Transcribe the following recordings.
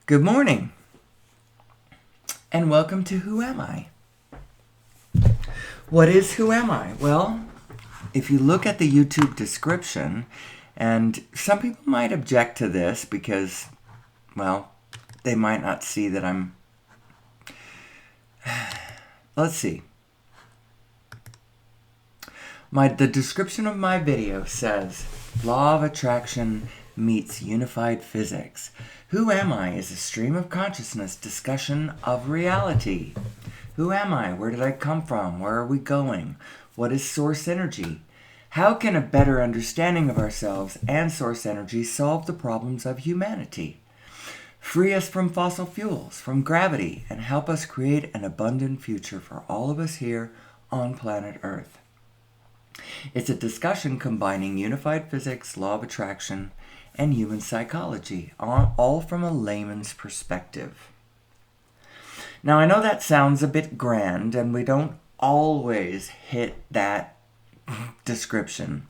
Good morning, and welcome to Who Am I? What is Who Am I? Well, if you look at the YouTube description, and some people might object to this because, well, they might not see that I'm... Let's see. The description of my video says, Law of Attraction meets Unified Physics. Who am I is a stream of consciousness discussion of reality. Who am I? Where did I come from? Where are we going? What is source energy? How can a better understanding of ourselves and source energy solve the problems of humanity? Free us from fossil fuels, from gravity, and help us create an abundant future for all of us here on planet Earth. It's a discussion combining unified physics, law of attraction, and human psychology, all from a layman's perspective. Now, I know that sounds a bit grand, and we don't always hit that description.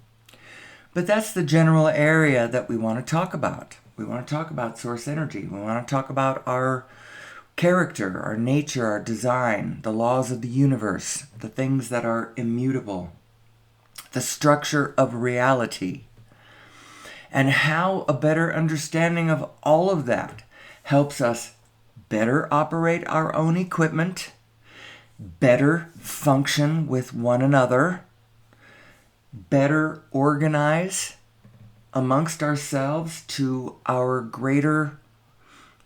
But that's the general area that we want to talk about. We want to talk about source energy. We want to talk about our character, our nature, our design, the laws of the universe, the things that are immutable, the structure of reality, and how a better understanding of all of that helps us better operate our own equipment, better function with one another, better organize amongst ourselves to our greater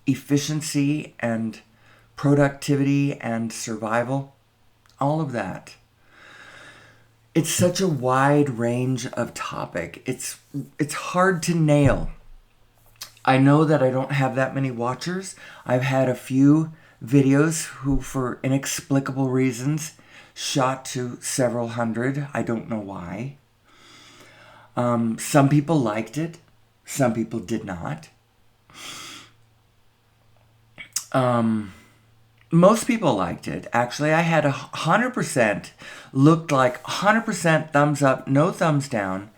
efficiency and productivity and survival, all of that. It's such a wide range of topic. It's hard to nail. I know that I don't have that many watchers. I've had a few videos who, for inexplicable reasons, shot to several hundred. I don't know why. Some people liked it. Some people did not. Most people liked it. Actually, I had 100%, looked like 100% thumbs up, no thumbs down.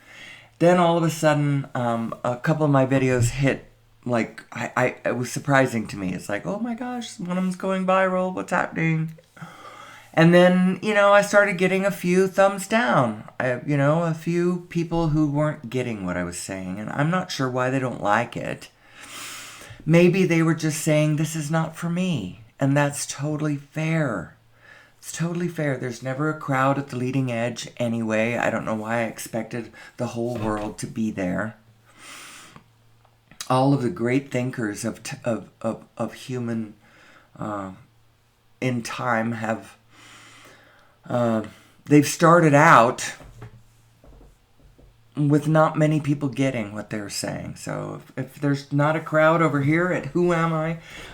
Then all of a sudden, a couple of my videos hit, like, it was surprising to me. It's like, oh my gosh, one of them's going viral, what's happening? And then, I started getting a few thumbs down. A few people who weren't getting what I was saying. And I'm not sure why they don't like it. Maybe they were just saying, this is not for me. And that's totally fair. It's totally fair. There's never a crowd at the leading edge anyway. I don't know why I expected the whole world to be there. All of the great thinkers of human in time have... they've started out with not many people getting what they're saying. So if there's not a crowd over here at Who Am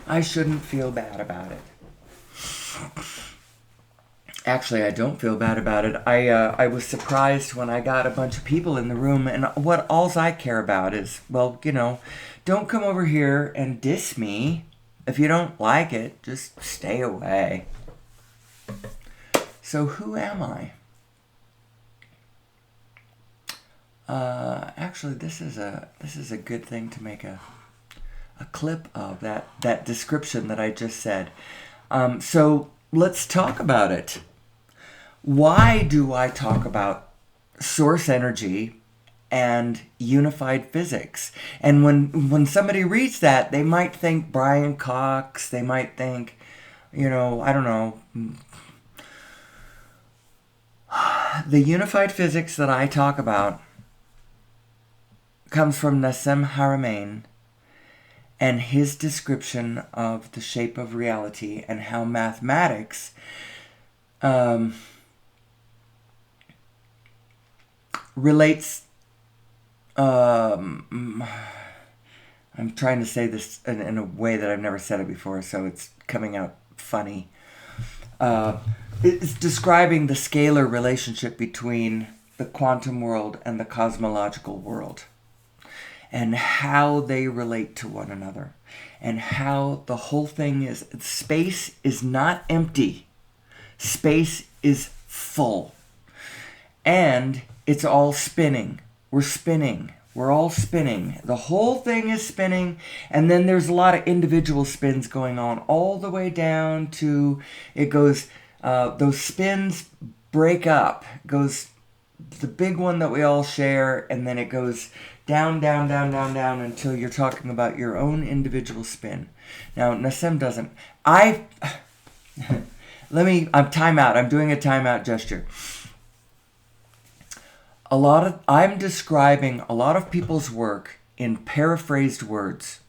I shouldn't feel bad about it. Actually, I don't feel bad about it. I was surprised when I got a bunch of people in the room, and what alls I care about is, well, don't come over here and diss me. If you don't like it, just stay away. So who am I? Actually, this is a good thing to make a clip of that description that I just said. So let's talk about it. Why do I talk about source energy and unified physics? And when somebody reads that, they might think Brian Cox. They might think, I don't know. The unified physics that I talk about comes from Nassim Haramein and his description of the shape of reality and how mathematics relates... I'm trying to say this in a way that I've never said it before, so it's coming out funny. It's describing the scalar relationship between the quantum world and the cosmological world, and how they relate to one another, and how the whole thing is, space is not empty. Space is full. And it's all spinning. We're spinning. We're all spinning. The whole thing is spinning, and then there's a lot of individual spins going on all the way down to it goes. Those spins break up. It goes the big one that we all share, and then it goes down, down, down, down, down until you're talking about your own individual spin. Now, Nassim doesn't. I'm timeout. I'm doing a timeout gesture. I'm describing a lot of people's work in paraphrased words.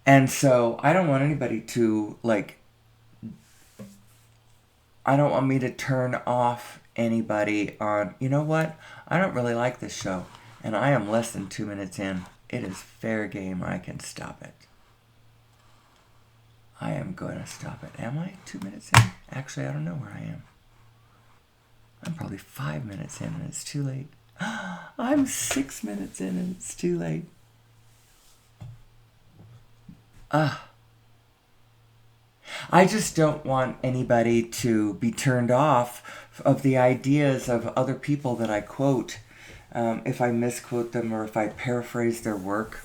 And so I don't want anybody to, I don't want me to turn off anybody on, you know what? I don't really like this show. And I am less than 2 minutes in. It is fair game. I can stop it. I am going to stop it. Am I 2 minutes in? Actually, I don't know where I am. I'm probably 5 minutes in and it's too late. I'm 6 minutes in and it's too late. I just don't want anybody to be turned off of the ideas of other people that I quote, if I misquote them or if I paraphrase their work.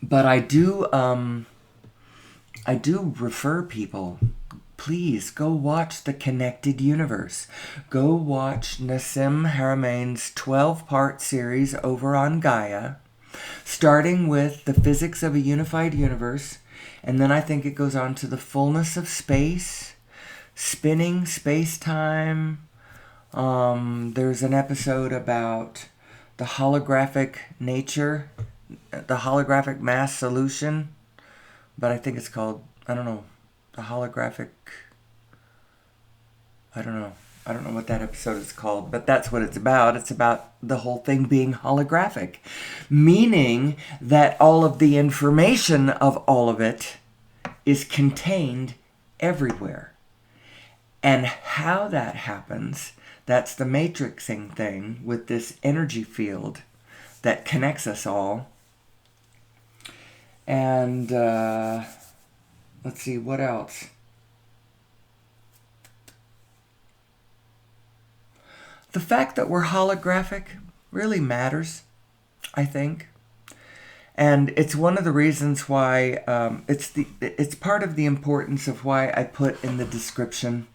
But I do refer people. Please go watch The Connected Universe. Go watch Nassim Haramein's 12-part series over on Gaia, starting with the physics of a unified universe, and then I think it goes on to the fullness of space, spinning space-time. There's an episode about the holographic nature, the holographic mass solution, but I think it's called, I don't know what that episode is called, but that's what it's about. It's about the whole thing being holographic, meaning that all of the information of all of it is contained everywhere. And how that happens, that's the matrixing thing with this energy field that connects us all. And let's see, what else? The fact that we're holographic really matters, I think. And it's one of the reasons why, it's part of the importance of why I put in the description.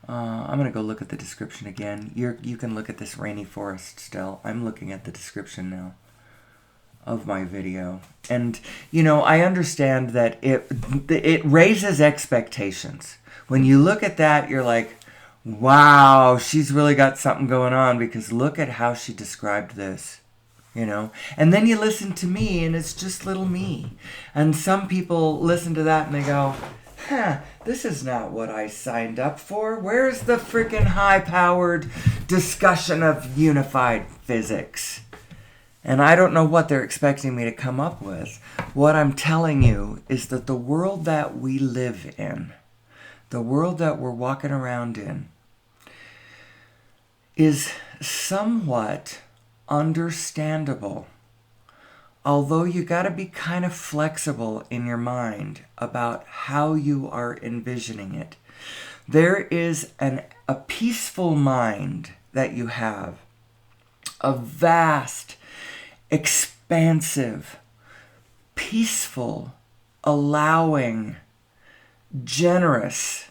I'm going to go look at the description again. You can look at this rainy forest still. I'm looking at the description now of my video. And, I understand that it raises expectations. When you look at that, you're like, wow, she's really got something going on, because look at how she described this, And then you listen to me, and it's just little me. And some people listen to that and they go, this is not what I signed up for. Where's the freaking high-powered discussion of unified physics? And I don't know what they're expecting me to come up with. What I'm telling you is that the world that we live in, the world that we're walking around in, is somewhat understandable. Although you got to be kind of flexible in your mind about how you are envisioning it. There is a peaceful mind that you have, a vast, expansive, peaceful, allowing, generous,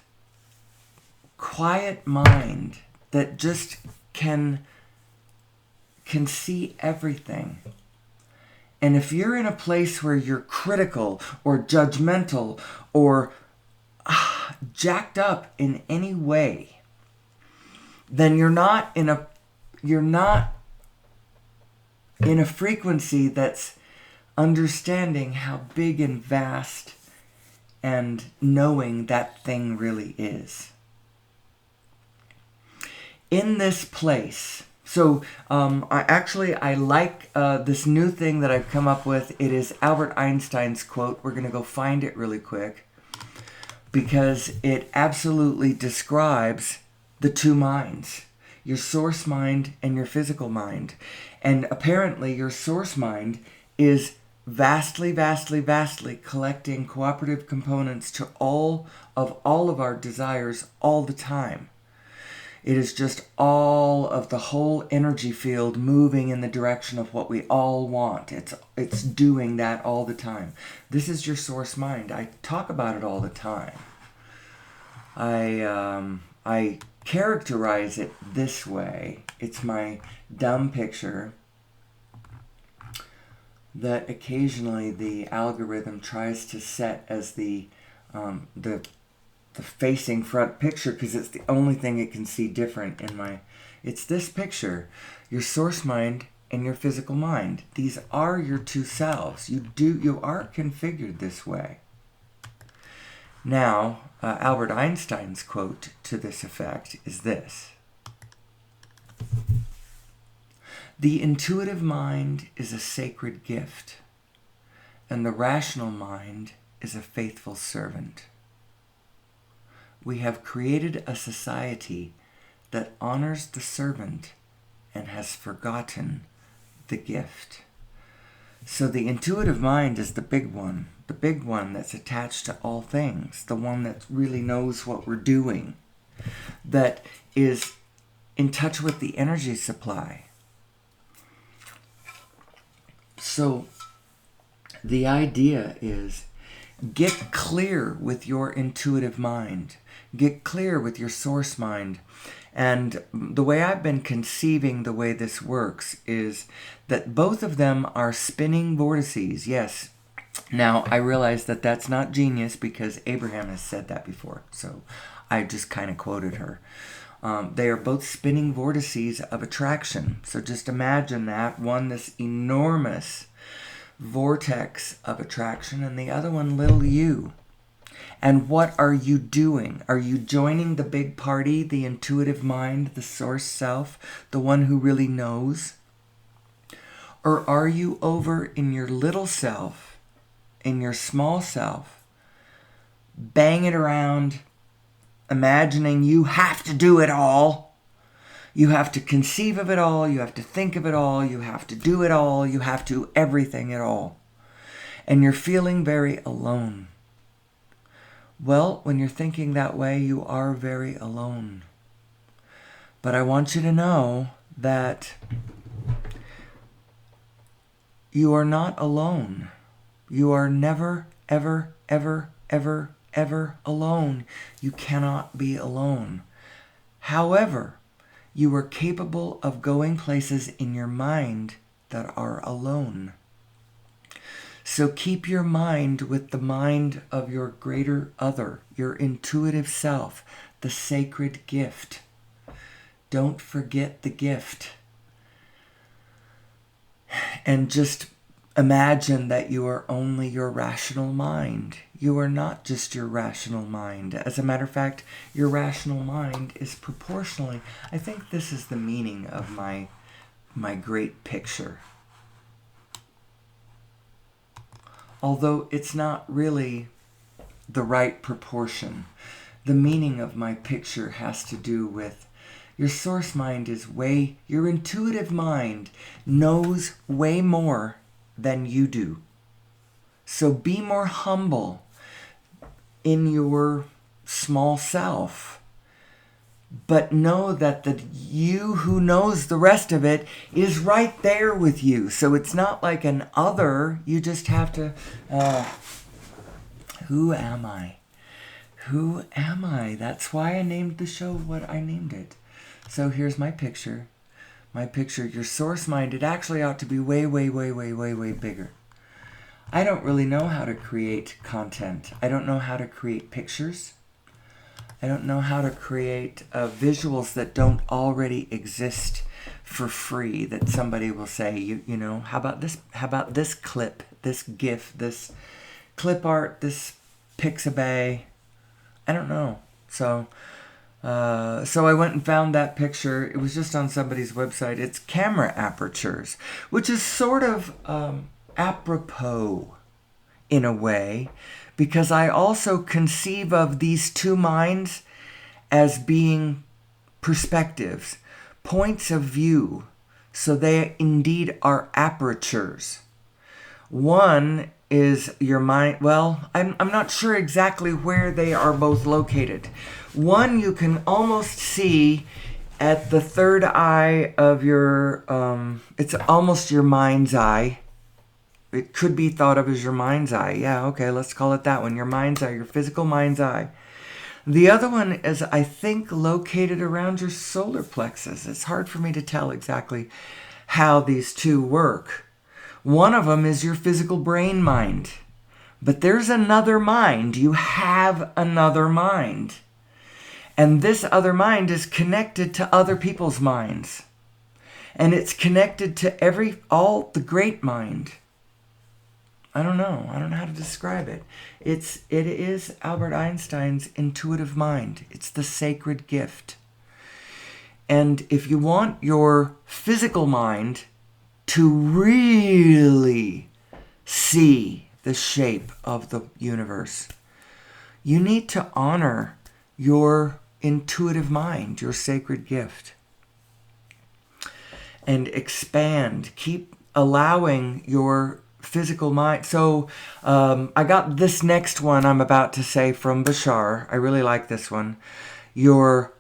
quiet mind that just can see everything. And if you're in a place where you're critical or judgmental or jacked up in any way, then you're not in a frequency that's understanding how big and vast and knowing that thing really is. In this place, so I like this new thing that I've come up with. It is Albert Einstein's quote. We're going to go find it really quick, because it absolutely describes the two minds, your source mind and your physical mind. And apparently your source mind is vastly, vastly, vastly collecting cooperative components to all of our desires all the time. It is just all of the whole energy field moving in the direction of what we all want. It's doing that all the time. This is your source mind. I talk about it all the time. I characterize it this way. It's my dumb picture that occasionally the algorithm tries to set as the facing front picture, because it's the only thing it can see different in my... It's this picture, your source mind and your physical mind. These are your two selves. You are configured this way. Now, Albert Einstein's quote to this effect is this: "The intuitive mind is a sacred gift, and the rational mind is a faithful servant. We have created a society that honors the servant and has forgotten the gift." So the intuitive mind is the big one that's attached to all things, the one that really knows what we're doing, that is in touch with the energy supply. So the idea is, get clear with your intuitive mind. Get clear with your source mind. And the way I've been conceiving the way this works is that both of them are spinning vortices. Yes. Now, I realize that that's not genius because Abraham has said that before. So I just kind of quoted her. They are both spinning vortices of attraction. So just imagine that. One, this enormous vortex of attraction, and the other one, little you. And what are you doing? Are you joining the big party, the intuitive mind, the source self, the one who really knows? Or are you over in your little self, in your small self, banging around, imagining you have to do it all? You have to conceive of it all, you have to think of it all, you have to do it all, you have to everything at all. And you're feeling very alone. Well, when you're thinking that way, you are very alone. But I want you to know that you are not alone. You are never, ever, ever, ever, ever alone. You cannot be alone. However, you are capable of going places in your mind that are alone. So keep your mind with the mind of your greater other, your intuitive self, the sacred gift. Don't forget the gift. And just imagine that you are only your rational mind. You are not just your rational mind. As a matter of fact, your rational mind is proportionally... I think this is the meaning of my great picture. Although it's not really the right proportion. The meaning of my picture has to do with your source mind is your intuitive mind knows way more than you do. So be more humble in your small self. But know that the you who knows the rest of it is right there with you. So it's not like an other. You just have to... who am I? Who am I? That's why I named the show what I named it. So here's my picture. My picture, your source mind, it actually ought to be way, way, way, way, way, way bigger. I don't really know how to create content. I don't know how to create pictures. I don't know how to create visuals that don't already exist for free, that somebody will say, you know, how about this clip, this GIF, this clip art, this Pixabay? I don't know. So I went and found that picture. It was just on somebody's website. It's camera apertures, which is sort of apropos in a way, because I also conceive of these two minds as being perspectives, points of view. So they indeed are apertures. One is your mind. Well, I'm not sure exactly where they are both located. One you can almost see at the third eye of your, it's almost your mind's eye. It could be thought of as your mind's eye. Yeah, okay, let's call it that one. Your mind's eye, your physical mind's eye. The other one is, I think, located around your solar plexus. It's hard for me to tell exactly how these two work. One of them is your physical brain mind. But there's another mind. You have another mind. And this other mind is connected to other people's minds. And it's connected to all the great mind. I don't know how to describe it. It is Albert Einstein's intuitive mind. It's the sacred gift. And if you want your physical mind to really see the shape of the universe, you need to honor your intuitive mind, your sacred gift. And expand. Keep allowing your physical mind. So I got this next one I'm about to say from Bashar. I really like this one. Your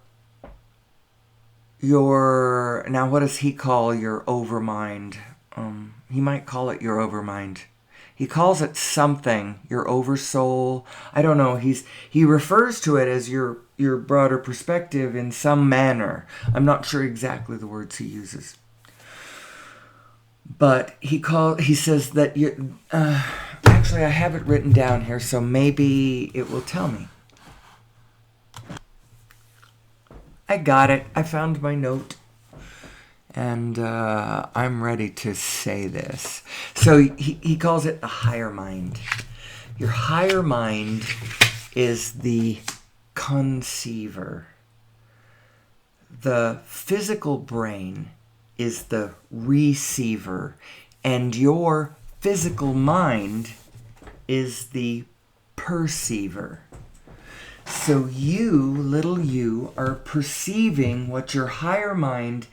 now what does he call your overmind? He might call it your overmind. He calls it something, your oversoul. I don't know. He refers to it as your broader perspective in some manner. I'm not sure exactly the words he uses. But he says that you. Actually, I have it written down here, so maybe it will tell me. I got it. I found my note, and I'm ready to say this. So he calls it the higher mind. Your higher mind is the conceiver. The physical brain is the receiver, and your physical mind is the perceiver. So you, little you, are perceiving what your higher mind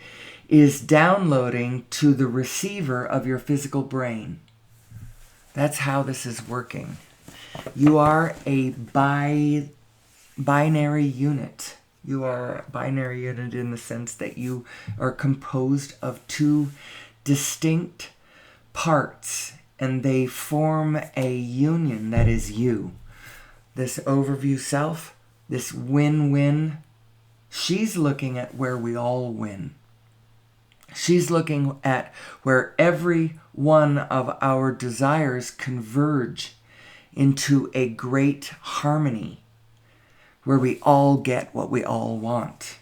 is downloading to the receiver of your physical brain. That's how this is working. You are a binary unit. You are a binary unit in the sense that you are composed of two distinct parts, and they form a union that is you. This overview self, this win-win, she's looking at where we all win. She's looking at where every one of our desires converge into a great harmony, where we all get what we all want.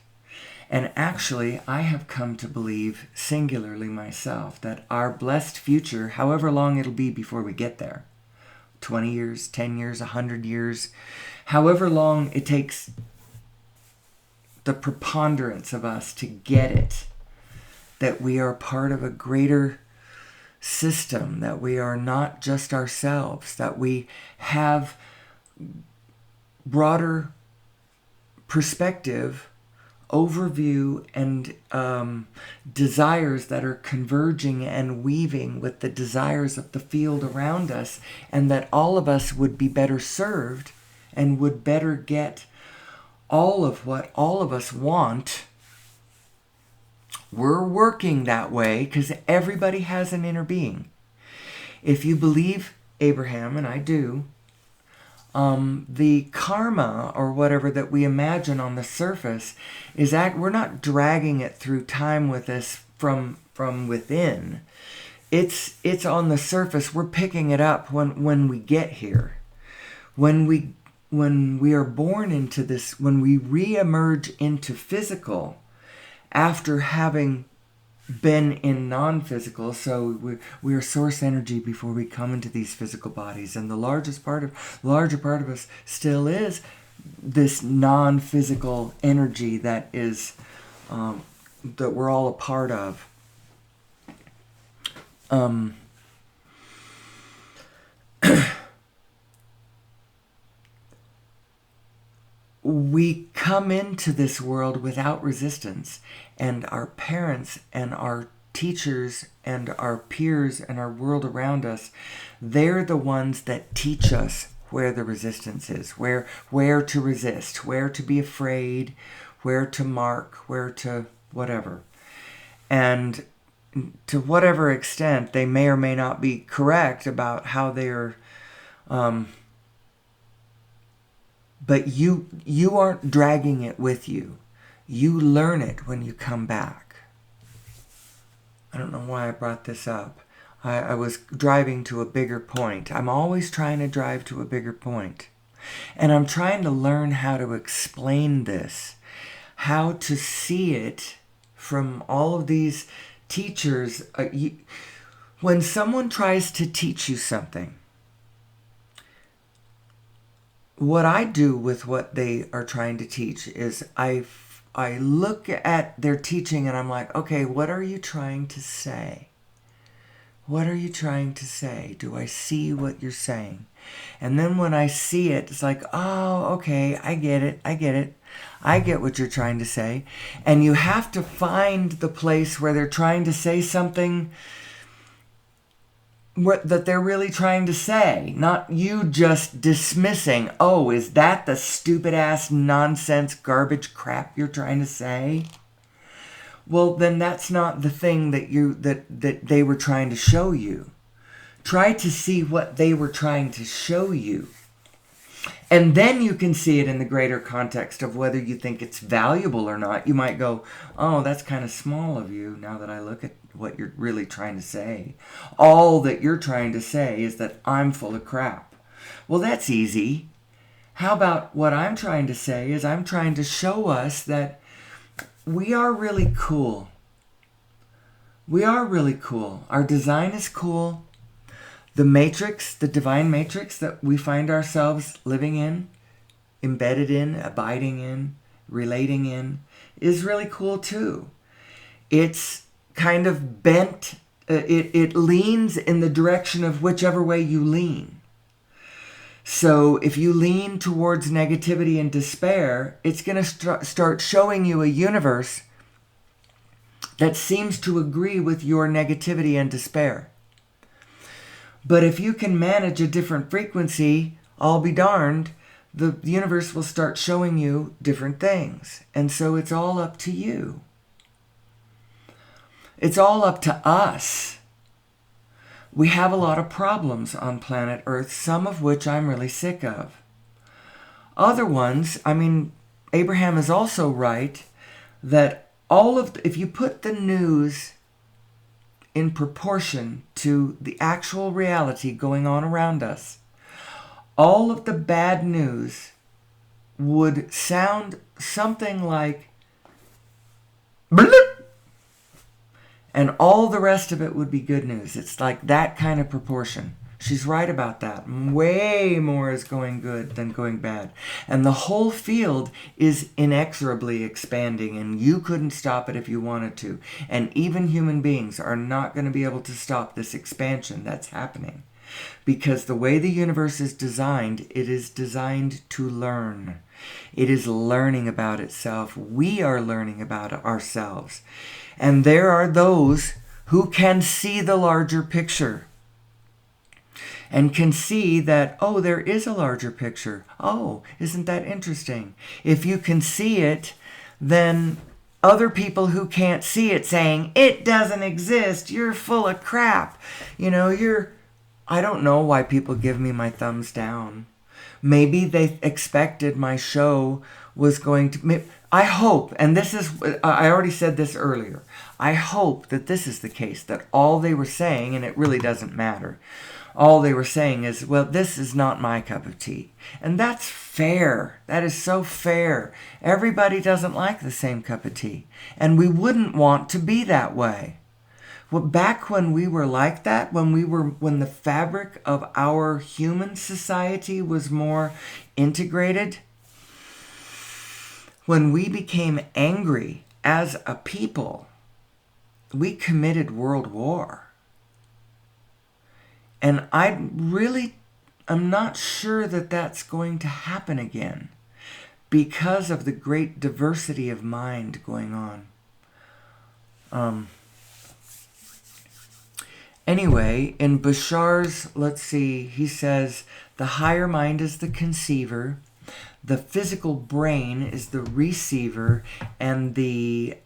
And actually, I have come to believe, singularly myself, that our blessed future, however long it'll be before we get there, 20 years, 10 years, 100 years, however long it takes the preponderance of us to get it, that we are part of a greater system, that we are not just ourselves, that we have broader perspective, overview, and desires that are converging and weaving with the desires of the field around us, and that all of us would be better served and would better get all of what all of us want. We're working that way because everybody has an inner being. If you believe Abraham, and I do, the karma or whatever that we imagine on the surface is we're not dragging it through time with us from within. It's on the surface. We're picking it up when we get here. When we are born into this, when we re-emerge into physical after having been in non-physical, so we are source energy before we come into these physical bodies, and the larger part of us still is this non-physical energy that is that we're all a part of. We come into this world without resistance, and our parents and our teachers and our peers and our world around us, they're the ones that teach us where the resistance is, where to resist, where to be afraid, where to mark, where to whatever. And to whatever extent they may or may not be correct about how they are, but you aren't dragging it with you. You learn it when you come back. I don't know why I brought this up. I was driving to a bigger point. I'm always trying to drive to a bigger point. And I'm trying to learn how to explain this, how to see it from all of these teachers. When someone tries to teach you something, what I do with what they are trying to teach is I look at their teaching and I'm like, okay, what are you trying to say? What are you trying to say? Do I see what you're saying? And then when I see it, it's like, oh, okay, I get it. I get what you're trying to say. And you have to find the place where they're trying to say something that they're really trying to say. Not you just dismissing, oh, is that the stupid ass nonsense garbage crap you're trying to say? Well, then that's not the thing that they were trying to show you. Try to see what they were trying to show you. And then you can see it in the greater context of whether you think it's valuable or not. You might go, oh, that's kind of small of you now that I look at what you're really trying to say. All that you're trying to say is that I'm full of crap. Well, that's easy. How about what I'm trying to say is I'm trying to show us that we are really cool. We are really cool. Our design is cool. The matrix, the divine matrix that we find ourselves living in, embedded in, abiding in, relating in, is really cool too. It's kind of bent, it leans in the direction of whichever way you lean. So if you lean towards negativity and despair, it's going to start showing you a universe that seems to agree with your negativity and despair. But if you can manage a different frequency, I'll be darned, the universe will start showing you different things. And so it's all up to you. It's all up to us. We have a lot of problems on planet Earth, some of which I'm really sick of. Other ones, Abraham is also right that if you put the news in proportion to the actual reality going on around us, all of the bad news would sound something like bloop, and all the rest of it would be good news. It's like that kind of proportion. She's right about that. Way more is going good than going bad. And the whole field is inexorably expanding, and you couldn't stop it if you wanted to. And even human beings are not going to be able to stop this expansion that's happening. Because the way the universe is designed, it is designed to learn. It is learning about itself. We are learning about ourselves. And there are those who can see the larger picture. And can see that, oh, there is a larger picture. Oh, isn't that interesting? If you can see it, then other people who can't see it saying, it doesn't exist, you're full of crap. I don't know why people give me my thumbs down. Maybe they expected my show was going to... I hope, and this is... I already said this earlier. I hope that this is the case, that all they were saying, and it really doesn't matter, all they were saying is, well, this is not my cup of tea. And that's fair. That is so fair. Everybody doesn't like the same cup of tea. And we wouldn't want to be that way. Well, back when we were like that, when the fabric of our human society was more integrated, when we became angry as a people, we committed world war. And I'm not sure that that's going to happen again because of the great diversity of mind going on. Anyway, in Bashar's, let's see, he says, the higher mind is the conceiver, The physical brain is the receiver, and the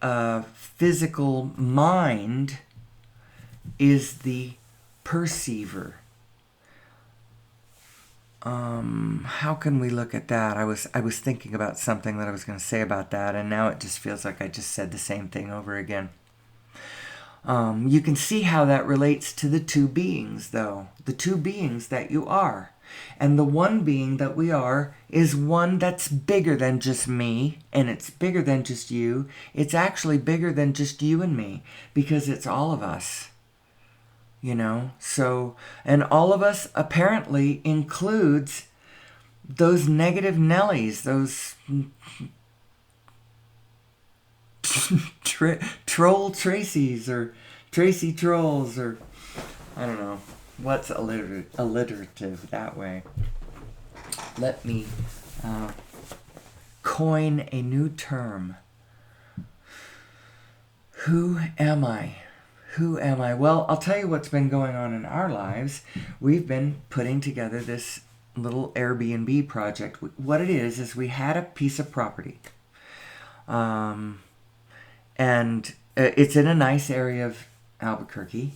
physical mind is the perceiver. How can we look at that? I was thinking about something that I was going to say about that, and now it just feels like I just said the same thing over again. You can see how that relates to the two beings, though. The two beings that you are. And the one being that we are is one that's bigger than just me, and it's bigger than just you. It's actually bigger than just you and me, because it's all of us. You know? So, and all of us apparently includes those negative Nellies, those troll Tracies, or Tracy trolls, or I don't know what's alliterative that way. Let me coin a new term. Who am I? Who am I? Well, I'll tell you what's been going on in our lives. We've been putting together this little Airbnb project. What it is we had a piece of property. And it's in a nice area of Albuquerque.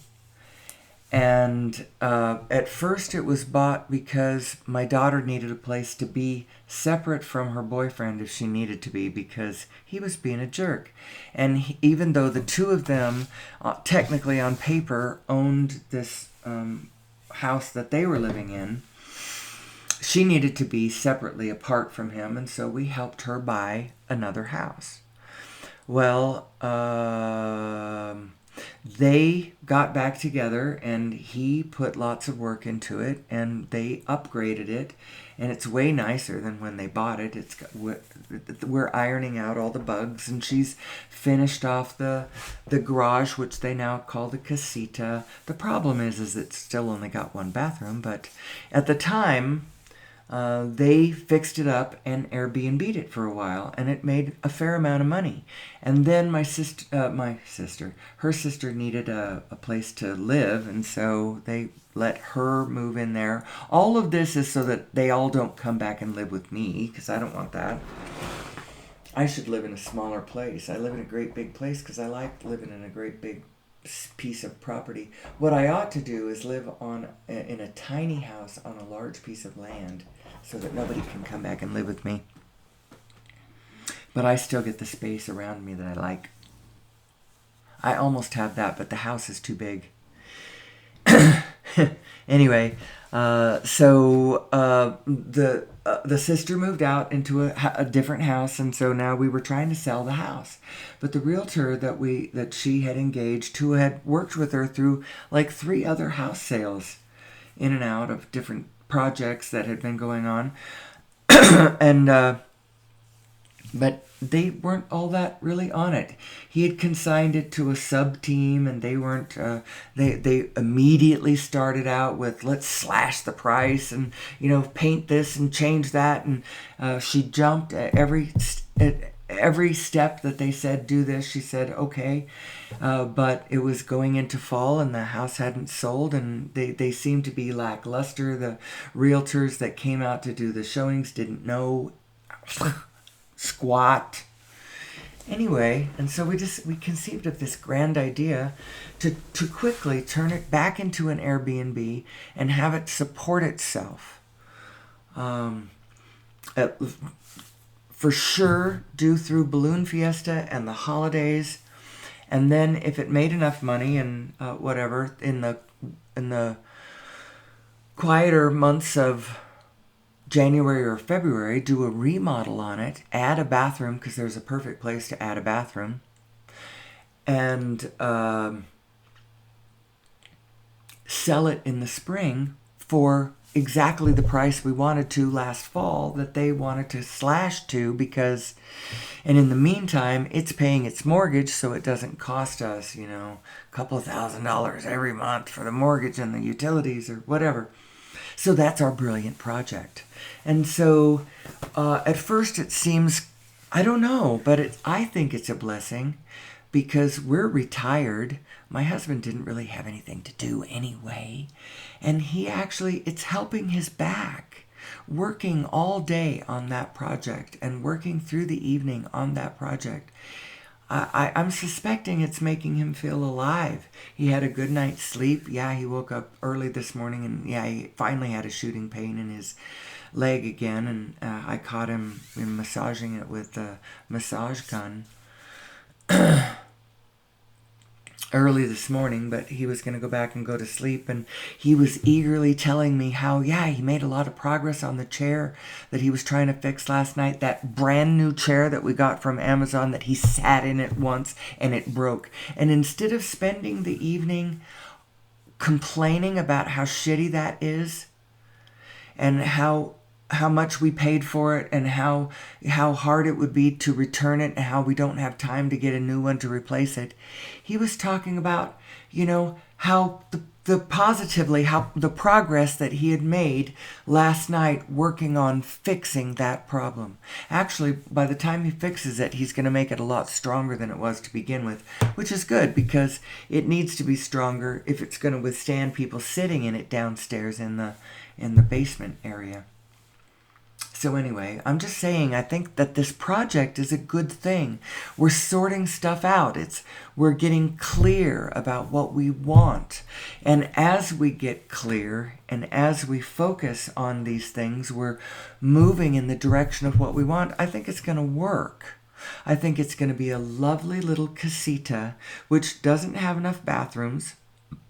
And at first it was bought because my daughter needed a place to be separate from her boyfriend if she needed to be, because he was being a jerk. And even though the two of them technically on paper owned this house that they were living in, she needed to be separately apart from him, and so we helped her buy another house. Well, they got back together, and he put lots of work into it, and they upgraded it, and it's way nicer than when they bought it. We're ironing out all the bugs, and she's finished off the garage, which they now call the casita. The problem is it's still only got one bathroom, but at the time, they fixed it up and Airbnb'd it for a while, and it made a fair amount of money. And then her sister needed a place to live, and so they let her move in there. All of this is so that they all don't come back and live with me, because I don't want that. I should live in a smaller place. I live in a great big place because I like living in a great big piece of property. What I ought to do is live in a tiny house on a large piece of land, so that nobody can come back and live with me. But I still get the space around me that I like. I almost have that, but the house is too big. Anyway, so the sister moved out into a different house, and so now we were trying to sell the house. But the realtor that she had engaged, who had worked with her through like 3 other house sales in and out of different projects that had been going on, and but they weren't all that really on it. He had consigned it to a sub-team, and they weren't, they immediately started out with, let's slash the price and, paint this and change that. And she jumped at every step that they said, do this. She said, okay. But it was going into fall, and the house hadn't sold, and they seemed to be lackluster. The realtors that came out to do the showings didn't know squat. Anyway, and so we conceived of this grand idea to quickly turn it back into an Airbnb and have it support itself. For sure, do through Balloon Fiesta and the holidays, and then if it made enough money and whatever in the quieter months of January or February, do a remodel on it, add a bathroom, because there's a perfect place to add a bathroom, and sell it in the spring for exactly the price we wanted to last fall, that they wanted to slash to, because, and in the meantime, it's paying its mortgage, so it doesn't cost us, a couple of $1,000s every month for the mortgage and the utilities or whatever. So that's our brilliant project. And so at first it seems, I don't know, but I think it's a blessing, because we're retired. My husband didn't really have anything to do anyway. And it's helping his back. working all day on that project and working through the evening on that project. I'm suspecting it's making him feel alive. He had a good night's sleep. Yeah, he woke up early this morning, and yeah, he finally had a shooting pain in his leg again, and I caught him massaging it with a massage gun early this morning, but he was going to go back and go to sleep, and he was eagerly telling me how, yeah, he made a lot of progress on the chair that he was trying to fix last night, that brand new chair that we got from Amazon that he sat in it once and it broke. And instead of spending the evening complaining about how shitty that is and how much we paid for it and how hard it would be to return it and how we don't have time to get a new one to replace it, he was talking about, how how the progress that he had made last night working on fixing that problem. Actually, by the time he fixes it, he's going to make it a lot stronger than it was to begin with, which is good because it needs to be stronger if it's going to withstand people sitting in it downstairs in the basement area. So anyway, I'm just saying, I think that this project is a good thing. We're sorting stuff out. We're getting clear about what we want. And as we get clear and as we focus on these things, we're moving in the direction of what we want. I think it's going to work. I think it's going to be a lovely little casita, which doesn't have enough bathrooms.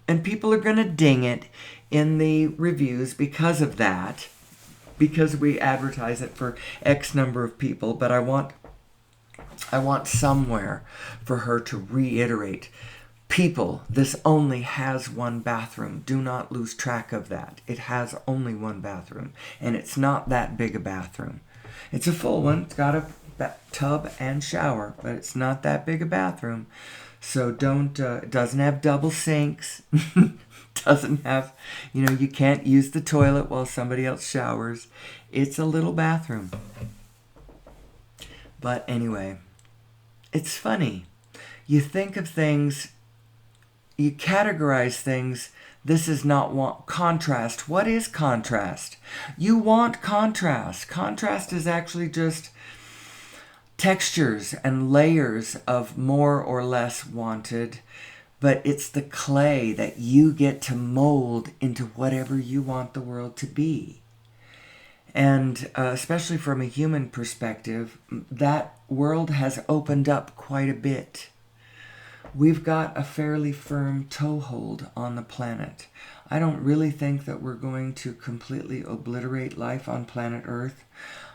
And people are going to ding it in the reviews because of that. Because we advertise it for X number of people, but I want somewhere for her to reiterate, people, this only has one bathroom. Do not lose track of that. It has only one bathroom, and it's not that big a bathroom. It's a full one. It's got a tub and shower, but it's not that big a bathroom. So don't, it doesn't have double sinks. Doesn't have, you can't use the toilet while somebody else showers. It's a little bathroom. But anyway, it's funny. You think of things, you categorize things. This is not contrast. What is contrast? You want contrast. Contrast is actually just textures and layers of more or less wanted. But it's the clay that you get to mold into whatever you want the world to be. And especially from a human perspective, that world has opened up quite a bit. We've got a fairly firm toehold on the planet. I don't really think that we're going to completely obliterate life on planet Earth.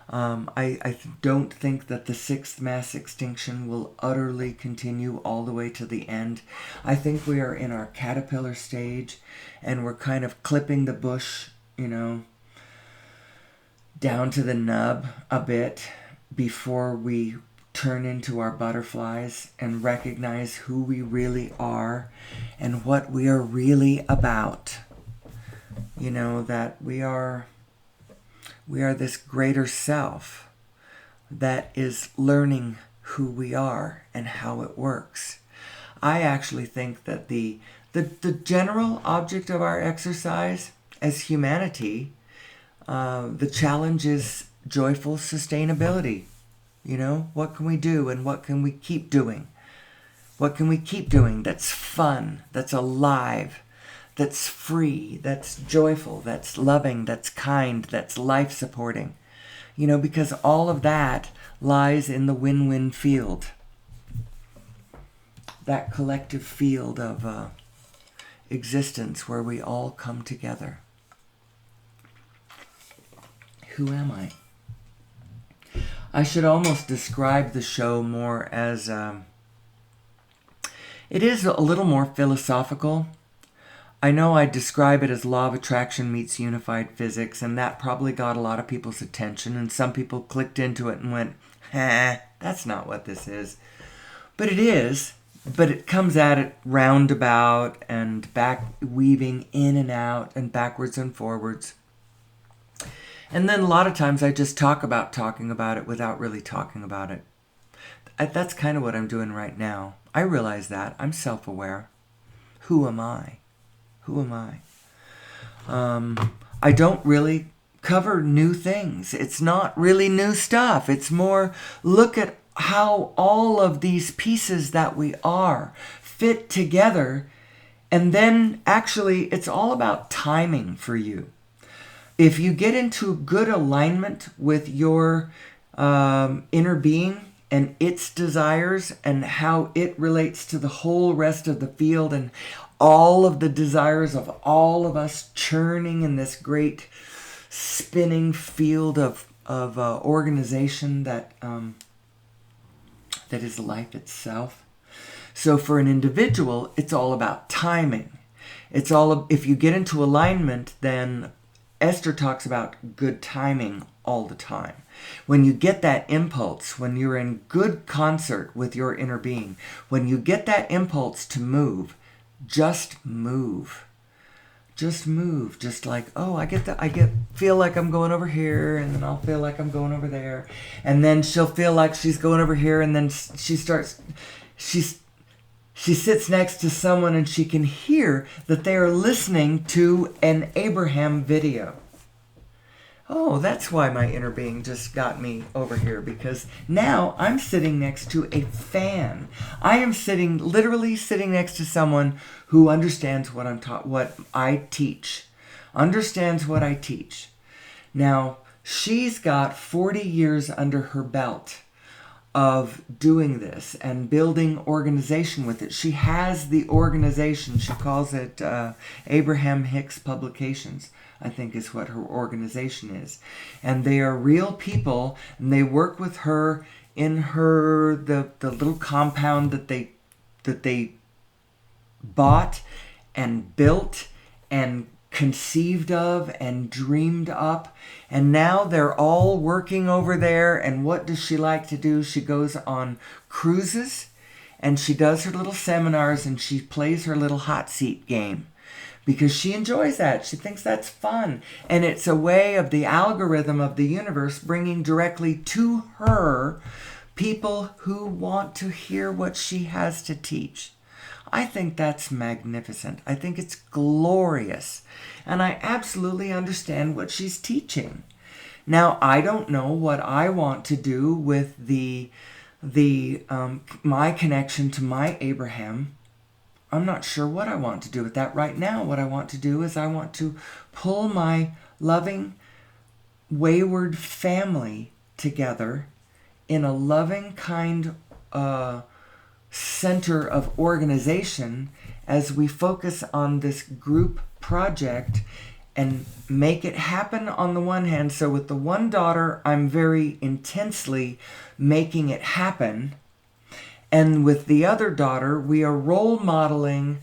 I don't think that the sixth mass extinction will utterly continue all the way to the end. I think we are in our caterpillar stage, and we're kind of clipping the bush, down to the nub a bit before we turn into our butterflies and recognize who we really are and what we are really about. That we are this greater self that is learning who we are and how it works. I actually think that the general object of our exercise as humanity, the challenge is joyful sustainability. What can we do and what can we keep doing? What can we keep doing that's fun, that's alive, that's free, that's joyful, that's loving, that's kind, that's life-supporting. Because all of that lies in the win-win field. That collective field of existence where we all come together. Who am I? I should almost describe the show more as... it is a little more philosophical. I know I describe it as law of attraction meets unified physics, and that probably got a lot of people's attention, and some people clicked into it and went, that's not what this is. But it is, but it comes at it roundabout and back, weaving in and out and backwards and forwards. And then a lot of times I just talk about talking about it without really talking about it. That's kind of what I'm doing right now. I realize that. I'm self-aware. Who am I? Who am I? I don't really cover new things. It's not really new stuff. It's more look at how all of these pieces that we are fit together. And then actually it's all about timing for you. If you get into good alignment with your inner being and its desires and how it relates to the whole rest of the field and all of the desires of all of us churning in this great spinning field of organization that is life itself. So for an individual, it's all about timing. If you get into alignment, then Esther talks about good timing all the time. When you get that impulse, when you're in good concert with your inner being, when you get that impulse to move, just move. Just move. Just like, oh, feel like I'm going over here, and then I'll feel like I'm going over there. And then she'll feel like she's going over here, and then she sits next to someone and she can hear that they are listening to an Abraham video. Oh, that's why my inner being just got me over here, because now I'm sitting next to a fan. I am literally sitting next to someone who understands what I teach. Understands what I teach. Now, she's got 40 years under her belt of doing this and building organization with it. She has the organization. She calls it Abraham Hicks Publications, I think is what her organization is. And they are real people, and they work with her in the little compound that they bought and built and conceived of and dreamed up. And now they're all working over there. And what does she like to do? She goes on cruises and she does her little seminars and she plays her little hot seat game because she enjoys that. She thinks that's fun. And it's a way of the algorithm of the universe bringing directly to her people who want to hear what she has to teach. I think that's magnificent. I think it's glorious. And I absolutely understand what she's teaching. Now, I don't know what I want to do with my connection to my Abraham. I'm not sure what I want to do with that right now. What I want to do is I want to pull my loving, wayward family together in a loving, kind center of organization as we focus on this group project and make it happen on the one hand. So with the one daughter, I'm very intensely making it happen. And with the other daughter, we are role modeling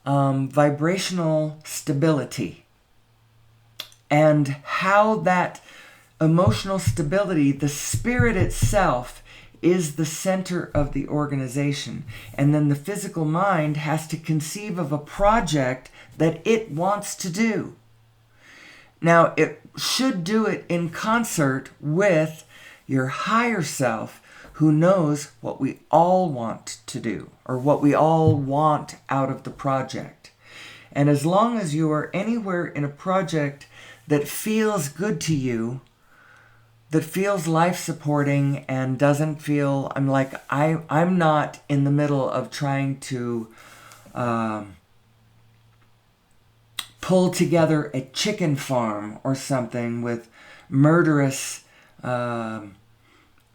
vibrational stability and how that emotional stability, the spirit itself, is the center of the organization. And then the physical mind has to conceive of a project that it wants to do. Now, it should do it in concert with your higher self, who knows what we all want to do, or what we all want out of the project. And as long as you are anywhere in a project that feels good to you, that feels life-supporting and doesn't feel, I'm not in the middle of trying to pull together a chicken farm or something with murderous,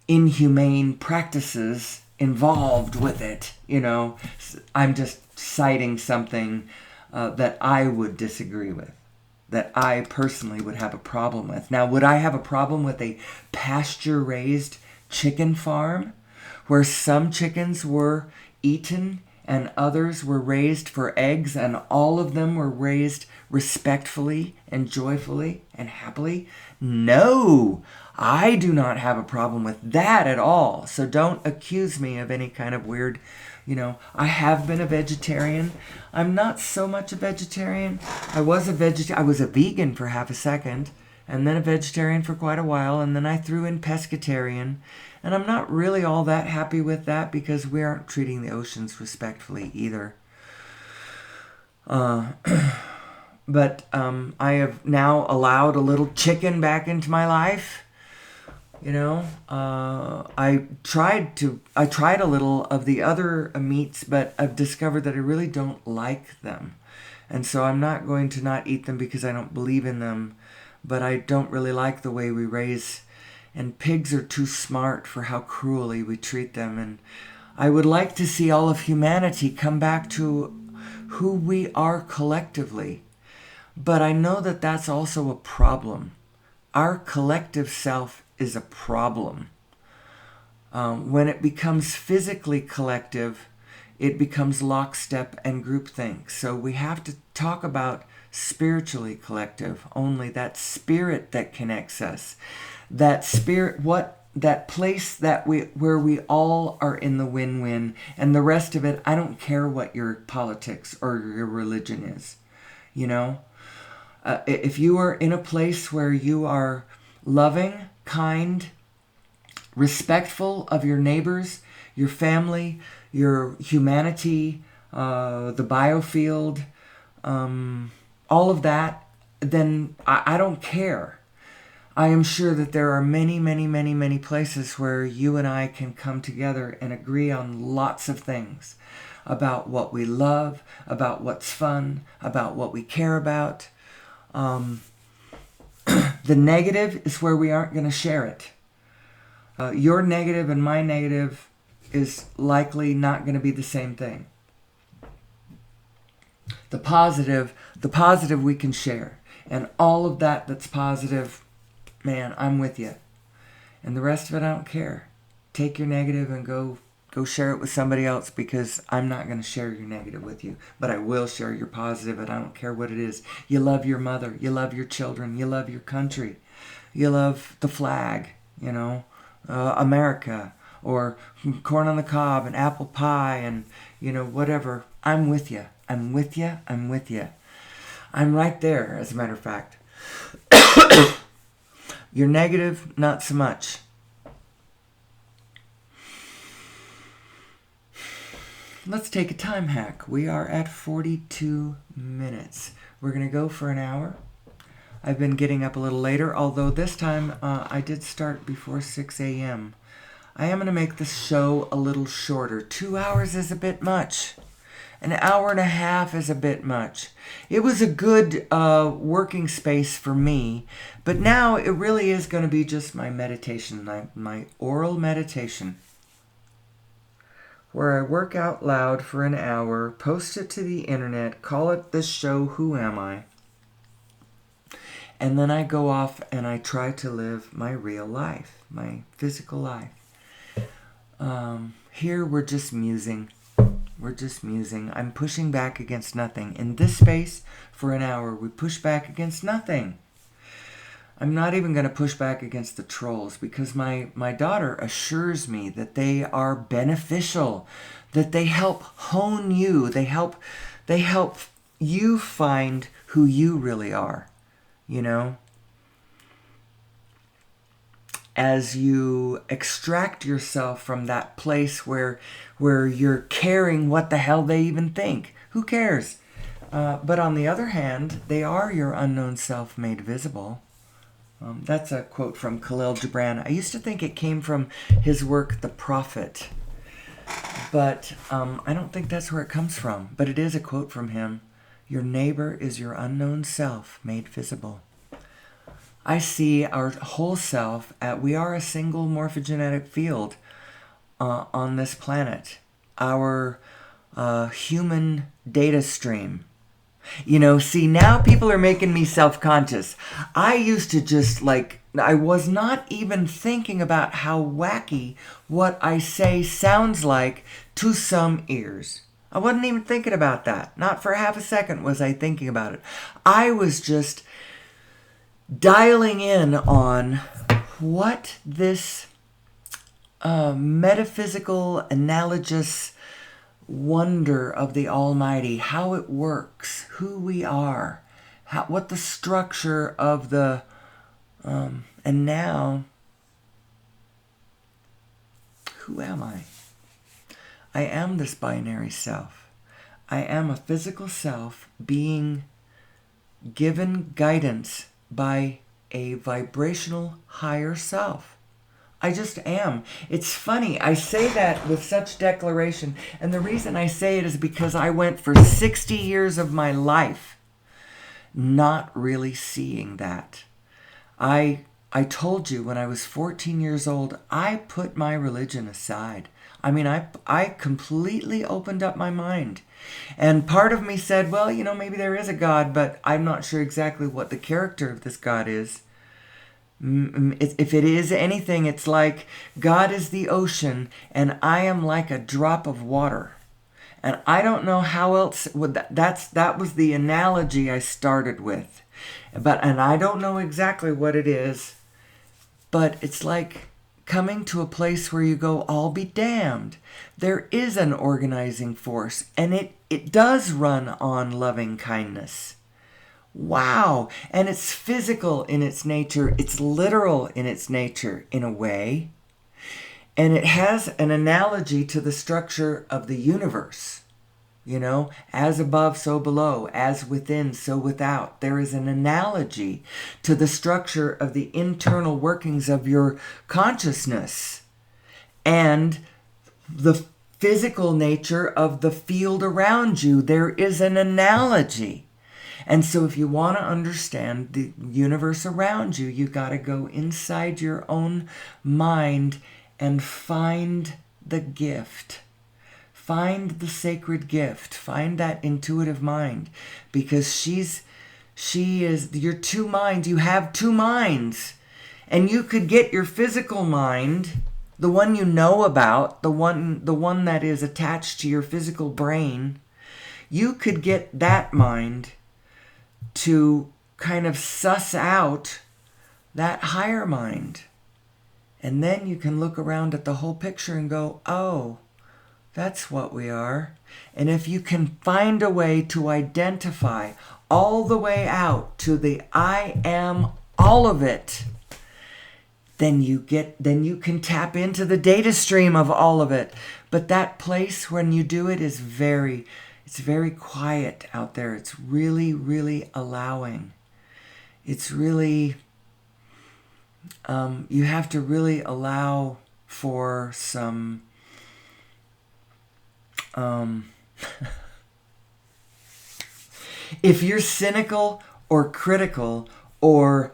inhumane practices involved with it. I'm just citing something that I would disagree with, that I personally would have a problem with. Now, would I have a problem with a pasture-raised chicken farm where some chickens were eaten and others were raised for eggs and all of them were raised respectfully and joyfully and happily? No, I do not have a problem with that at all. So don't accuse me of any kind of weird, I have been a vegetarian. I'm not so much a vegetarian. I was a vegan for half a second, and then a vegetarian for quite a while, and then I threw in pescatarian. And I'm not really all that happy with that because we aren't treating the oceans respectfully either. But I have now allowed a little chicken back into my life. You know, I tried a little of the other meats, but I've discovered that I really don't like them. And so I'm not going to not eat them because I don't believe in them, but I don't really like the way we raise, and pigs are too smart for how cruelly we treat them. And I would like to see all of humanity come back to who we are collectively. But I know that that's also a problem. Our collective self is a problem. When it becomes physically collective, it becomes lockstep and groupthink. So we have to talk about spiritually collective, only that spirit that connects us. That spirit, that place that where we all are in the win-win, and the rest of it, I don't care what your politics or your religion is. You know? If you are in a place where you are loving, kind, respectful of your neighbors, your family, your humanity, the biofield, all of that, then I don't care. I am sure that there are many, many, many, many places where you and I can come together and agree on lots of things about what we love, about what's fun, about what we care about. The negative is where we aren't going to share it. Your negative and my negative is likely not going to be the same thing. The positive we can share. And all of that that's positive, man, I'm with you. And the rest of it, I don't care. Take your negative and go share it with somebody else, because I'm not going to share your negative with you. But I will share your positive, and I don't care what it is. You love your mother. You love your children. You love your country. You love the flag, you know, America, or corn on the cob and apple pie and, you know, whatever. I'm with you. I'm with you. I'm with you. I'm right there, as a matter of fact. Your negative, not so much. Let's take a time hack. We are at 42 minutes. We're going to go for an hour. I've been getting up a little later, although this time I did start before 6 a.m. I am going to make this show a little shorter. 2 hours is a bit much. An hour and a half is a bit much. It was a good working space for me, but now it really is going to be just my meditation, my oral meditation, where I work out loud for an hour, post it to the internet, call it this show, Who Am I? And then I go off and I try to live my real life, my physical life. Here we're just musing. We're just musing. I'm pushing back against nothing. In this space, for an hour, we push back against nothing. I'm not even going to push back against the trolls, because my daughter assures me that they are beneficial, that they help hone you. They help you find who you really are, you know? As you extract yourself from that place where you're caring what the hell they even think. Who cares? But on the other hand, they are your unknown self made visible. That's a quote from Khalil Gibran. I used to think it came from his work, The Prophet. But I don't think that's where it comes from. But it is a quote from him. Your neighbor is your unknown self made visible. I see our whole self, we are a single morphogenetic field on this planet. Our human data stream. You know, see, now people are making me self-conscious. I used to just I was not even thinking about how wacky what I say sounds like to some ears. I wasn't even thinking about that. Not for half a second was I thinking about it. I was just dialing in on what this metaphysical, analogous wonder of the Almighty, how it works, who we are, what the structure of the, and now, who am I? I am this binary self. I am a physical self being given guidance by a vibrational higher self. I just am. It's funny. I say that with such declaration. And the reason I say it is because I went for 60 years of my life not really seeing that. I told you when I was 14 years old, I put my religion aside. I mean, I completely opened up my mind. And part of me said, well, maybe there is a God, but I'm not sure exactly what the character of this God is. If it is anything, it's like God is the ocean and I am like a drop of water. And I don't know how else that was the analogy I started with. And I don't know exactly what it is, but it's like coming to a place where you go, I'll be damned. There is an organizing force, and it does run on loving kindness. Wow. And it's physical in its nature. It's literal in its nature, in a way. And it has an analogy to the structure of the universe. As above, so below. As within, so without. There is an analogy to the structure of the internal workings of your consciousness and the physical nature of the field around you. There is an analogy. And so if you want to understand the universe around you, you got to go inside your own mind and find the gift. Find the sacred gift. Find that intuitive mind. Because she is your two minds. You have two minds. And you could get your physical mind, the one you know about, the one that is attached to your physical brain. You could get that mind to kind of suss out that higher mind. And then you can look around at the whole picture and go, oh, that's what we are. And if you can find a way to identify all the way out to the I am all of it, then you can tap into the data stream of all of it. But that place when you do it is it's very quiet out there. It's really, really allowing. It's really, you have to really allow for some, if you're cynical or critical or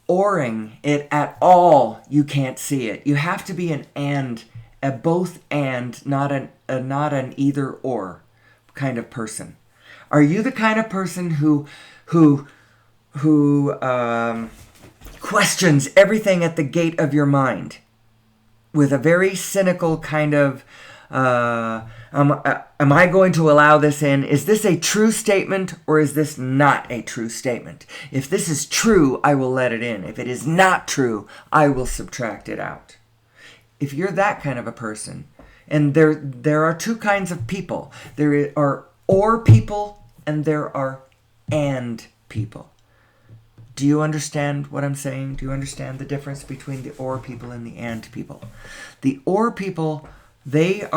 oring it at all, you can't see it. You have to be a both and, not an either or kind of person. Are you the kind of person who questions everything at the gate of your mind with a very cynical kind of am I going to allow this in? Is this a true statement or is this not a true statement? If this is true, I will let it in. If it is not true, I will subtract it out. If you're that kind of a person, and there are two kinds of people. There are or people and there are and people. Do you understand what I'm saying? Do you understand the difference between the or people and the and people? The or people, they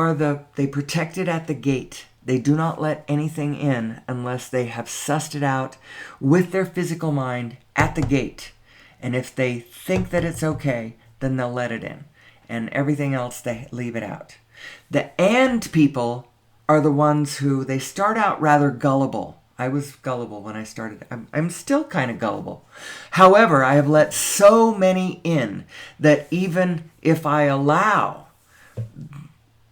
protect it at the gate. They do not let anything in unless they have sussed it out with their physical mind at the gate. And if they think that it's okay, then they'll let it in. And everything else, they leave it out. The and people are the ones who, they start out rather gullible. I was gullible when I started. I'm still kind of gullible. However, I have let so many in that even if I allow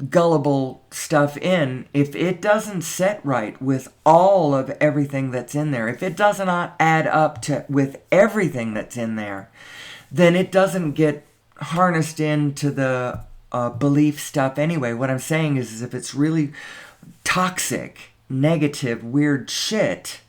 gullible stuff in, if it doesn't set right with all of everything that's in there, if it does not add up to with everything that's in there, then it doesn't get harnessed into the belief stuff anyway. What I'm saying is if it's really toxic, negative, weird shit,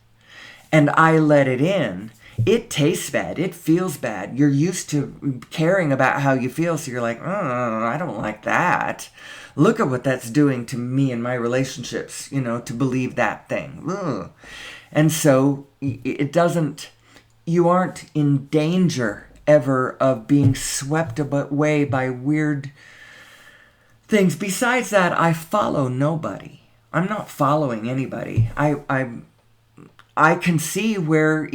and I let it in, it tastes bad. It feels bad. You're used to caring about how you feel, so you're like, oh, I don't like that. Look at what that's doing to me and my relationships, to believe that thing. Ugh. And so it doesn't, you aren't in danger ever of being swept away by weird things. Besides that, I follow nobody. I'm not following anybody. I can see where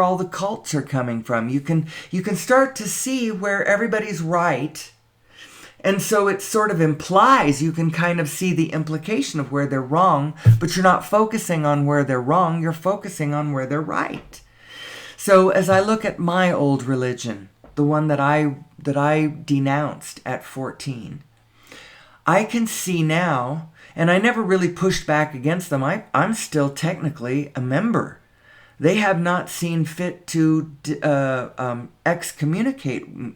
all the cults are coming from. You can start to see where everybody's right. And so it sort of implies, you can kind of see the implication of where they're wrong, but you're not focusing on where they're wrong, you're focusing on where they're right. So as I look at my old religion, the one that I denounced at 14, I can see now, and I never really pushed back against them. I'm still technically a member. They have not seen fit to excommunicate me.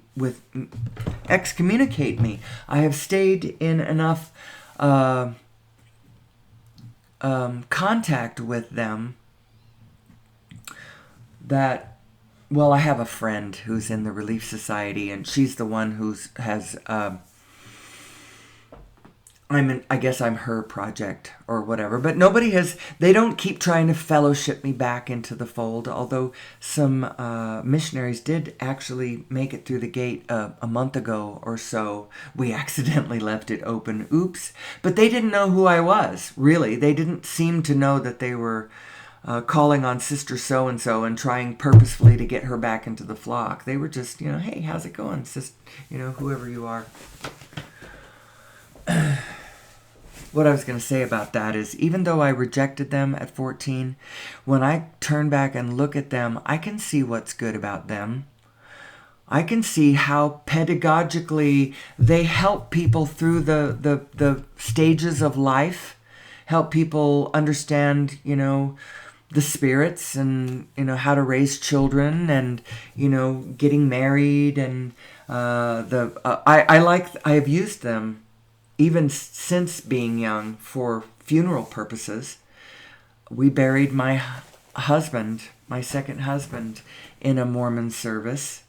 I have stayed in enough contact with them that, well, I have a friend who's in the Relief Society, and she's the one has. I guess I'm her project or whatever, but they don't keep trying to fellowship me back into the fold, although some missionaries did actually make it through the gate a month ago or so. We accidentally left it open. Oops. But they didn't know who I was, really. They didn't seem to know that they were calling on Sister So-and-so and trying purposefully to get her back into the flock. They were just, hey, how's it going, sis? Whoever you are. What I was going to say about that is, even though I rejected them at 14, when I turn back and look at them, I can see what's good about them. I can see how pedagogically they help people through the stages of life, help people understand, the spirits and, how to raise children and, getting married. And I have used them even since being young for funeral purposes. We buried my husband, my second husband, in a Mormon service.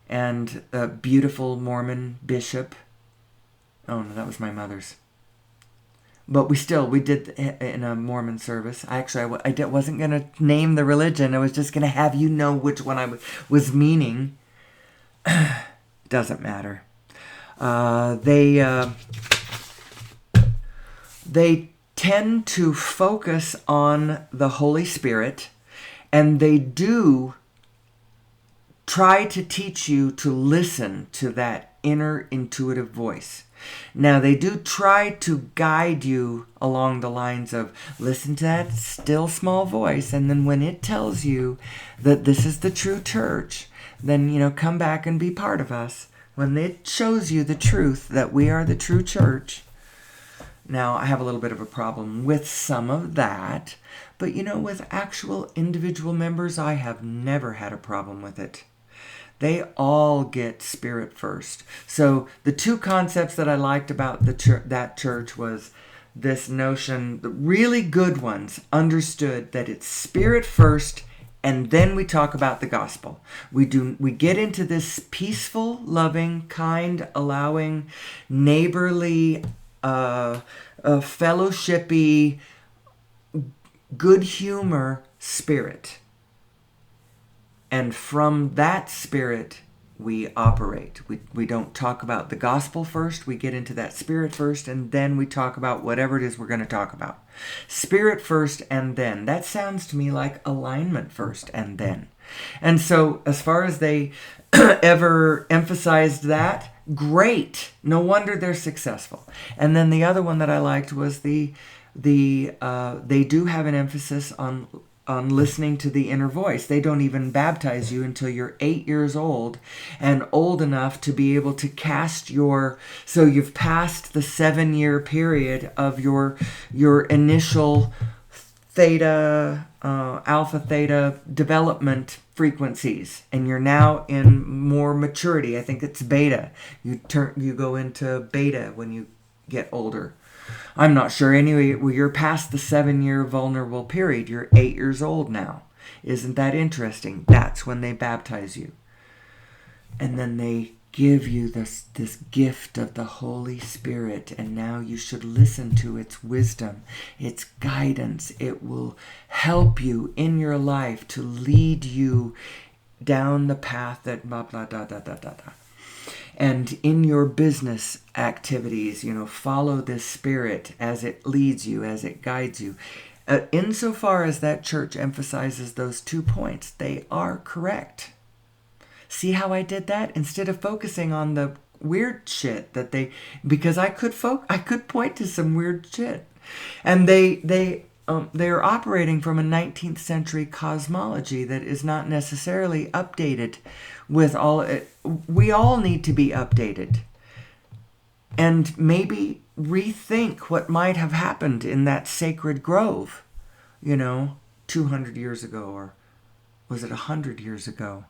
And a beautiful Mormon bishop. Oh, no, that was my mother's. But we did in a Mormon service. I wasn't going to name the religion. I was just going to have you know which one I was meaning. Doesn't matter. They tend to focus on the Holy Spirit, and they do try to teach you to listen to that inner intuitive voice. Now, they do try to guide you along the lines of listen to that still small voice, and then when it tells you that this is the true church, then, come back and be part of us. When it shows you the truth that we are the true church. Now, I have a little bit of a problem with some of that, but with actual individual members, I have never had a problem with it. They all get spirit first. So the two concepts that I liked about that church was this notion, the really good ones understood that it's spirit first, and then we talk about the gospel. We get into this peaceful, loving, kind, allowing, neighborly, fellowshipy, good humor spirit. And from that spirit, we operate. We don't talk about the gospel first. We get into that spirit first, and then we talk about whatever it is we're going to talk about. Spirit first, and then. That sounds to me like alignment first, and then. And so, as far as they ever emphasized that, great. No wonder they're successful. And then the other one that I liked was they do have an emphasis on listening to the inner voice. They don't even baptize you until you're 8 years old and old enough to be able to cast so you've passed the 7-year period of your initial alpha theta development frequencies, and you're now in more maturity. I think it's beta. You go into beta when you get older. I'm not sure. Anyway, you're past the 7-year vulnerable period. You're 8 years old now. Isn't that interesting? That's when they baptize you. And then they give you this gift of the Holy Spirit, and now you should listen to its wisdom, its guidance. It will help you in your life to lead you down the path that blah, blah, da, da, da, da, da. And in your business activities, follow this spirit as it leads you, as it guides you. Insofar as that church emphasizes those 2 points, they are correct. See how I did that? Instead of focusing on the weird shit that because I could point to some weird shit, and they're operating from a 19th century cosmology that is not necessarily updated with all it. We all need to be updated, and maybe rethink what might have happened in that sacred grove, 200 years ago, or was it 100 years ago?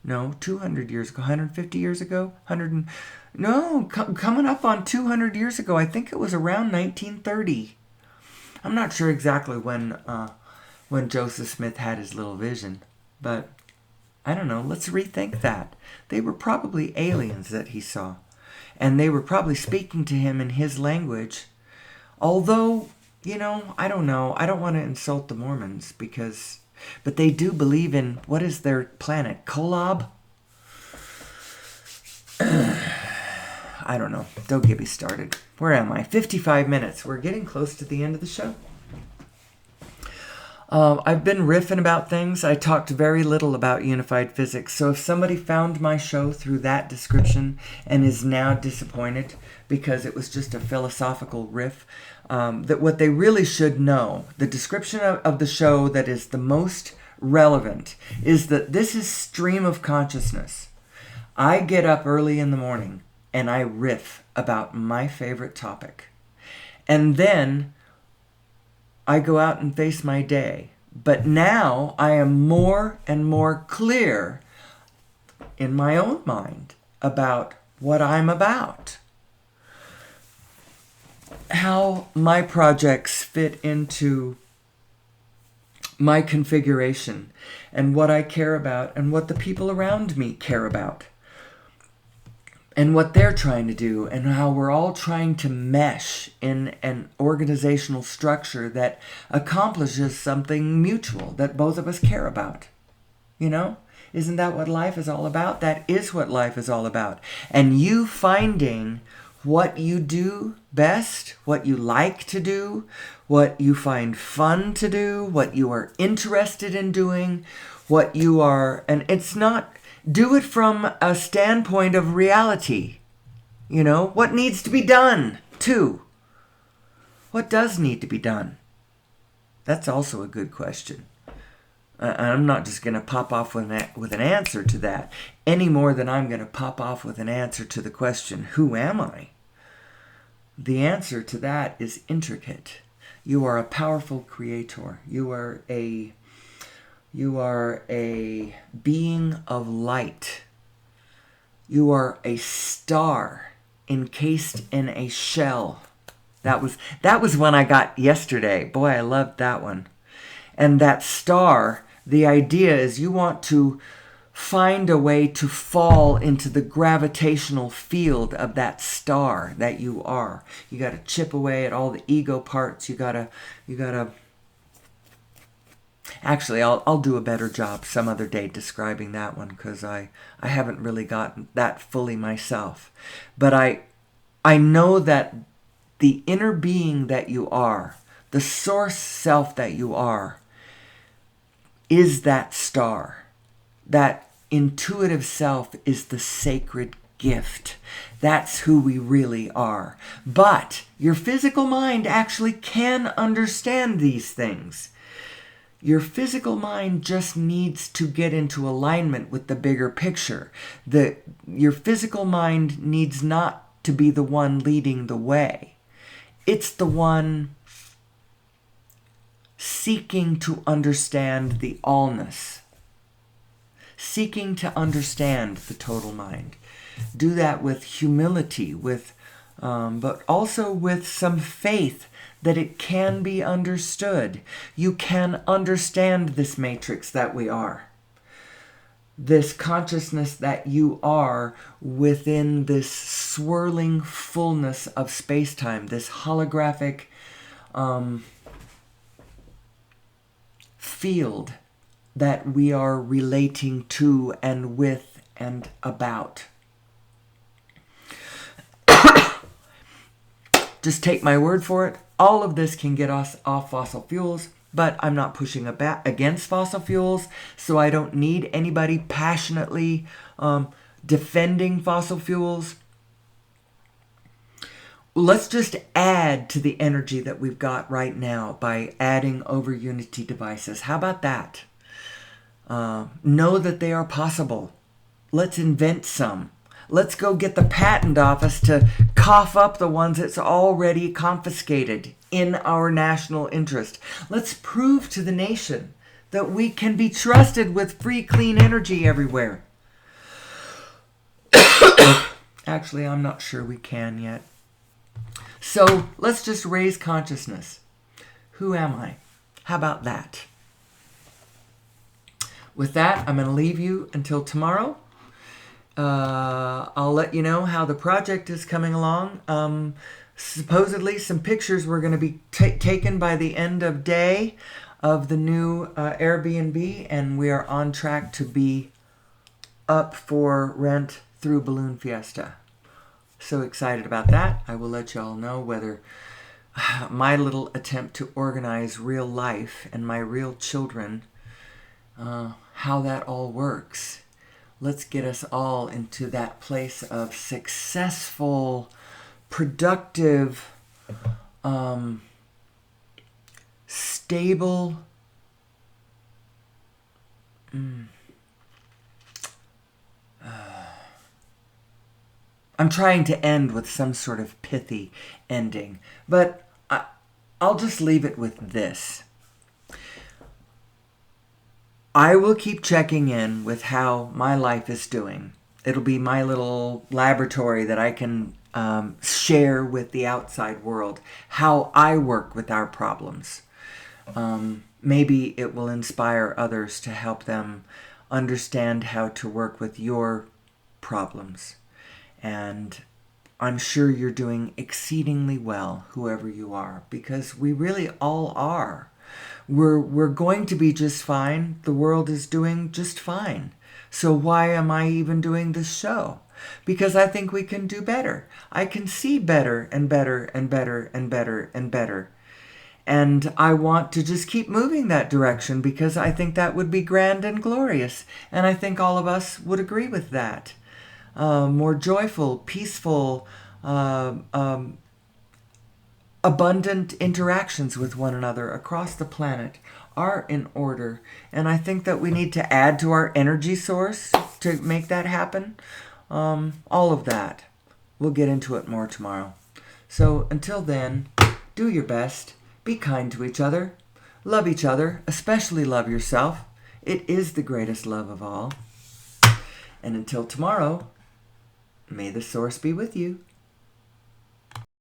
No, 200 years ago, 150 years ago, coming up on 200 years ago. I think it was around 1930. I'm not sure exactly when Joseph Smith had his little vision, but I don't know. Let's rethink that. They were probably aliens that he saw, and they were probably speaking to him in his language. Although, I don't know. I don't want to insult the Mormons but they do believe in, what is their planet? Kolob? I don't know. Don't get me started. Where am I? 55 minutes. We're getting close to the end of the show. I've been riffing about things. I talked very little about unified physics. So if somebody found my show through that description and is now disappointed because it was just a philosophical riff, that what they really should know, the description of the show that is the most relevant, is that this is stream of consciousness. I get up early in the morning and I riff about my favorite topic. And then I go out and face my day. But now I am more and more clear in my own mind about what I'm about. How my projects fit into my configuration and what I care about and what the people around me care about and what they're trying to do, and how we're all trying to mesh in an organizational structure that accomplishes something mutual that both of us care about. Isn't that what life is all about? That is what life is all about. And you finding what you do best, what you like to do, what you find fun to do, what you are interested in doing, what you are, and it's not, do it from a standpoint of reality. What needs to be done, too? What does need to be done? That's also a good question. I'm not just going to pop off with an answer to that, any more than I'm going to pop off with an answer to the question, who am I? The answer to that is intricate. You are a powerful creator. You are a being of light. You are a star encased in a shell. That was one I got yesterday. Boy, I loved that one. And that star, the idea is you want to find a way to fall into the gravitational field of that star that you are. You got to chip away at all the ego parts. You got to Actually, I'll do a better job some other day describing that one, because I haven't really gotten that fully myself. But I know that the inner being that you are, the source self that you are, is that star. That intuitive self is the sacred gift. That's who we really are. But your physical mind actually can understand these things. Your physical mind just needs to get into alignment with the bigger picture. Your physical mind needs not to be the one leading the way. It's the one seeking to understand the allness, seeking to understand the total mind. Do that with humility, but also with some faith that it can be understood. You can understand this matrix that we are. This consciousness that you are within this swirling fullness of space-time, this holographic field that we are relating to and with and about. Just take my word for it. All of this can get us off fossil fuels, but I'm not pushing against fossil fuels, so I don't need anybody passionately defending fossil fuels. Let's just add to the energy that we've got right now by adding over unity devices. How about that? Know that they are possible. Let's invent some. Let's go get the patent office to cough up the ones that's already confiscated in our national interest. Let's prove to the nation that we can be trusted with free, clean energy everywhere. Actually, I'm not sure we can yet. So let's just raise consciousness. Who am I? How about that? With that, I'm going to leave you until tomorrow. I'll let you know how the project is coming along. Supposedly, some pictures were going to be taken by the end of day of the new Airbnb, and we are on track to be up for rent through Balloon Fiesta. So excited about that. I will let y'all know whether my little attempt to organize real life and my real children, how that all works. Let's get us all into that place of successful, productive, stable, I'm trying to end with some sort of pithy ending, but I'll just leave it with this. I will keep checking in with how my life is doing. It'll be my little laboratory that I can share with the outside world, how I work with our problems. Maybe it will inspire others to help them understand how to work with your problems. And I'm sure you're doing exceedingly well, whoever you are, because we really all are. We're going to be just fine. The world is doing just fine. So why am I even doing this show? Because I think we can do better. I can see better and better and better and better and better. And I want to just keep moving that direction because I think that would be grand and glorious. And I think all of us would agree with that. More joyful, peaceful, abundant interactions with one another across the planet are in order. And I think that we need to add to our energy source to make that happen. All of that. We'll get into it more tomorrow. So until then, do your best. Be kind to each other. Love each other. Especially love yourself. It is the greatest love of all. And until tomorrow, may the source be with you.